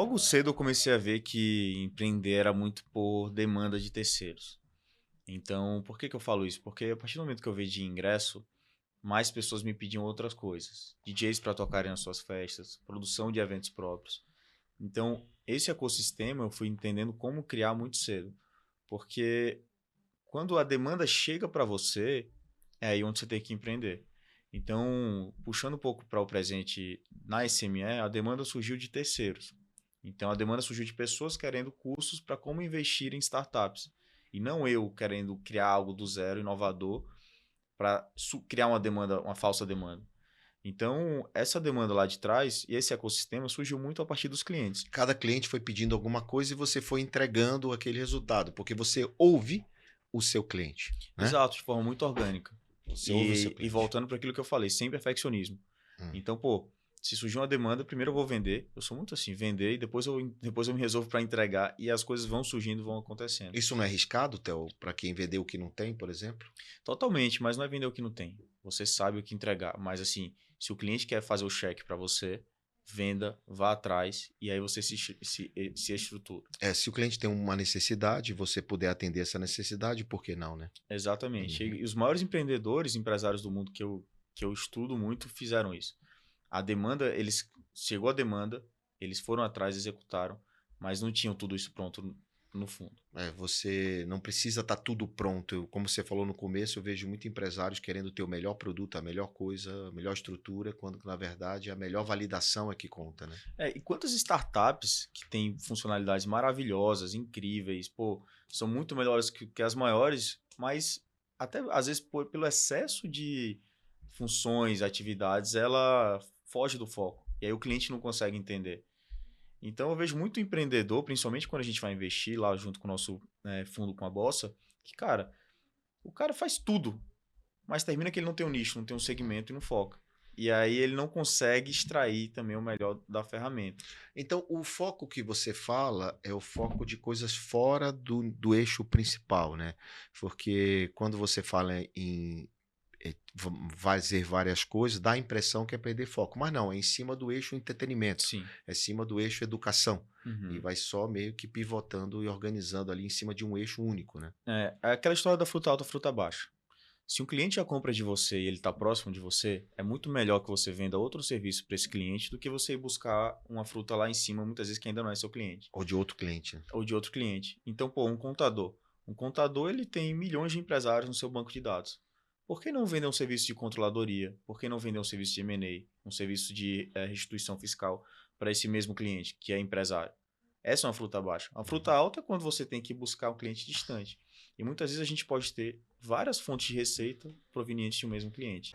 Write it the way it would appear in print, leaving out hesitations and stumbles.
Logo cedo eu comecei a ver que empreender era muito por demanda de terceiros. Então, por que que eu falo isso? Porque a partir do momento que eu vendi ingresso, mais pessoas me pediam outras coisas. DJs para tocarem nas suas festas, produção de eventos próprios. Então, esse ecossistema eu fui entendendo como criar muito cedo. Porque quando a demanda chega para você, é aí onde você tem que empreender. Então, puxando um pouco para o presente, na SME, a demanda surgiu de terceiros. Então, a demanda surgiu de pessoas querendo cursos para como investir em startups. E não eu querendo criar algo do zero, inovador, para criar uma demanda, uma falsa demanda. Então, essa demanda lá de trás e esse ecossistema surgiu muito a partir dos clientes. Cada cliente foi pedindo alguma coisa e você foi entregando aquele resultado, porque você ouve o seu cliente, né? Exato, de forma muito orgânica. Você ouve o seu E cliente. voltando para aquilo que eu falei, sem perfeccionismo. Então, pô, se surgir uma demanda, primeiro eu vou vender. Eu sou muito assim, vender e depois eu me resolvo para entregar e as coisas vão surgindo, vão acontecendo. Isso não é arriscado, Theo, para quem vendeu o que não tem, por exemplo? Totalmente, mas não é vender o que não tem. Você sabe o que entregar, mas assim, se o cliente quer fazer o cheque para você, venda, vá atrás e aí você se estrutura. Se o cliente tem uma necessidade, você puder atender essa necessidade, por que não, né? Exatamente. Uhum. E os maiores empreendedores, empresários do mundo que eu estudo muito, fizeram isso. A demanda, chegou a demanda, eles foram atrás, executaram, mas não tinham tudo isso pronto no fundo. Você não precisa estar tudo pronto. Como você falou no começo, eu vejo muitos empresários querendo ter o melhor produto, a melhor coisa, a melhor estrutura, quando na verdade a melhor validação é que conta, né? E quantas startups que têm funcionalidades maravilhosas, incríveis, pô, são muito melhores que as maiores, mas até às vezes pelo excesso de funções, atividades, ela foge do foco. E aí o cliente não consegue entender. Então eu vejo muito empreendedor, principalmente quando a gente vai investir lá junto com o nosso fundo com a Bossa, que, cara, o cara faz tudo, mas termina que ele não tem um nicho, não tem um segmento e não foca. E aí ele não consegue extrair também o melhor da ferramenta. Então, o foco que você fala é o foco de coisas fora do eixo principal, né? Porque quando você fala em fazer várias coisas, dá a impressão que é perder foco. Mas não, é em cima do eixo entretenimento, Sim. é em cima do eixo educação. Uhum. E vai só meio que pivotando e organizando ali em cima de um eixo único, né? É aquela história da fruta alta, fruta baixa. Se um cliente já compra de você e ele está próximo de você, é muito melhor que você venda outro serviço para esse cliente do que você ir buscar uma fruta lá em cima, muitas vezes que ainda não é seu cliente. Ou de outro cliente. Né? Ou de outro cliente. Então, pô, um contador. Um contador, ele tem milhões de empresários no seu banco de dados. Por que não vender um serviço de controladoria? Por que não vender um serviço de M&A? Um serviço de restituição fiscal para esse mesmo cliente, que é empresário? Essa é uma fruta baixa. A fruta alta é quando você tem que buscar um cliente distante. E muitas vezes a gente pode ter várias fontes de receita provenientes de um mesmo cliente.